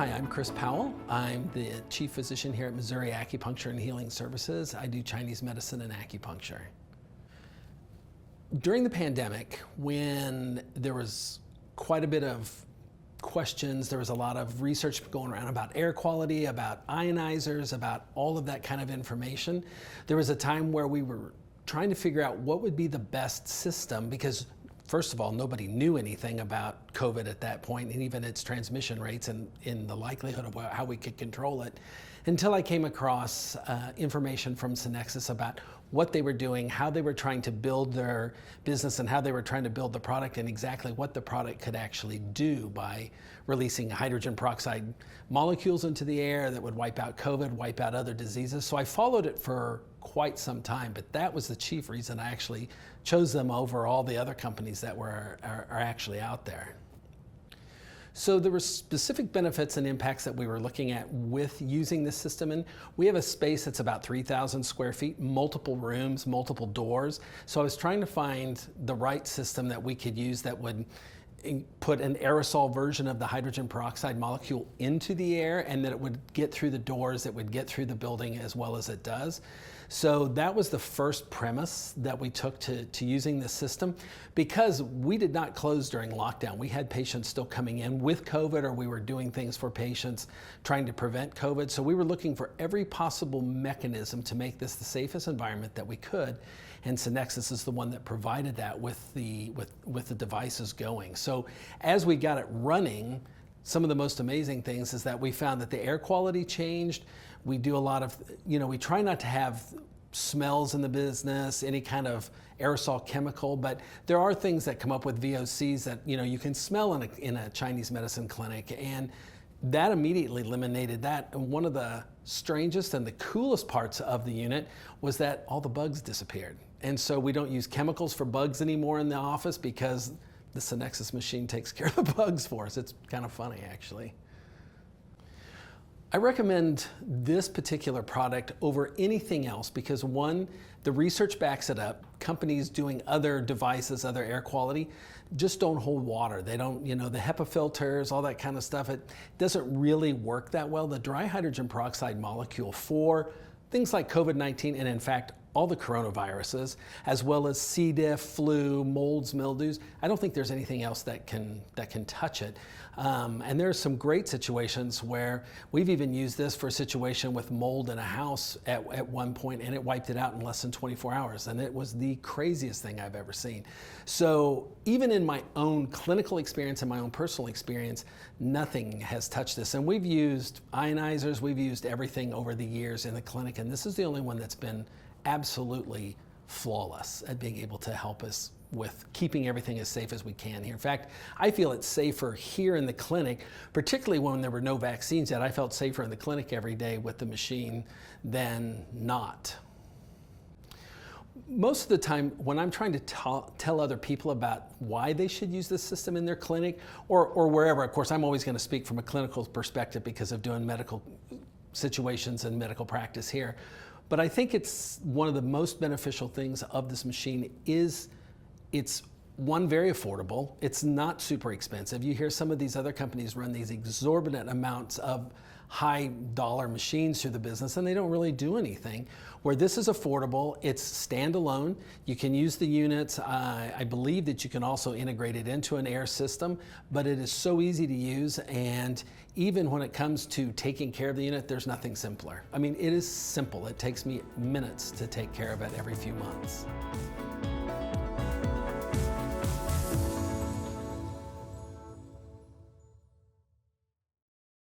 Hi, I'm Chris Powell. I'm the chief physician here at Missouri Acupuncture and Healing Services. I do Chinese medicine and acupuncture. During the pandemic, when there was quite a bit of questions, there was a lot of research going around about air quality, about ionizers, about all of that kind of information. There was a time where we were trying to figure out what would be the best system, because first of all, nobody knew anything about COVID at that point, and even its transmission rates and in the likelihood of how we could control it, until I came across information from Synexis about what they were doing, how they were trying to build their business, and how they were trying to build the product, and exactly what the product could actually do by releasing hydrogen peroxide molecules into the air that would wipe out COVID, wipe out other diseases. So I followed it for quite some time, but that was the chief reason I actually chose them over all the other companies that are actually out there. So there were specific benefits and impacts that we were looking at with using this system. And we have a space that's about 3,000 square feet, multiple rooms, multiple doors. So I was trying to find the right system that we could use that would put an aerosol version of the hydrogen peroxide molecule into the air, and that it would get through the doors, it would get through the building as well as it does. So that was the first premise that we took to using this system, because we did not close during lockdown. We had patients still coming in with COVID, or we were doing things for patients trying to prevent COVID. So we were looking for every possible mechanism to make this the safest environment that we could. And Synexis is the one that provided that with the devices going. So as we got it running, some of the most amazing things is that we found that the air quality changed. We do a lot of, we try not to have smells in the business, any kind of aerosol chemical, but there are things that come up with VOCs that, you can smell in a Chinese medicine clinic, and that immediately eliminated that. And one of the strangest and the coolest parts of the unit was that all the bugs disappeared. And so we don't use chemicals for bugs anymore in the office, because the Synexis machine takes care of the bugs for us. It's kind of funny, actually. I recommend this particular product over anything else because, one, the research backs it up. Companies doing other devices, other air quality, just don't hold water. They don't, the HEPA filters, all that kind of stuff, it doesn't really work that well. The dry hydrogen peroxide molecule for things like COVID-19, and in fact, all the coronaviruses, as well as C. diff, flu, molds, mildews. I don't think there's anything else that can touch it. And there's some great situations where we've even used this for a situation with mold in a house at one point, and it wiped it out in less than 24 hours. And it was the craziest thing I've ever seen. So even in my own clinical experience and my own personal experience, nothing has touched this. And we've used ionizers, we've used everything over the years in the clinic, and this is the only one that's been absolutely flawless at being able to help us with keeping everything as safe as we can here. In fact, I feel it's safer here in the clinic, particularly when there were no vaccines yet. I felt safer in the clinic every day with the machine than not. Most of the time, when I'm trying to tell other people about why they should use this system in their clinic or wherever, of course, I'm always going to speak from a clinical perspective because of doing medical situations and medical practice here. But I think it's one of the most beneficial things of this machine is it's, one, very affordable. It's not super expensive. You hear some of these other companies run these exorbitant amounts of high dollar machines through the business, and they don't really do anything. Where this is affordable, it's standalone. You can use the units. I believe that you can also integrate it into an air system, but it is so easy to use, and even when it comes to taking care of the unit, there's nothing simpler. I mean, it is simple. It takes me minutes to take care of it every few months.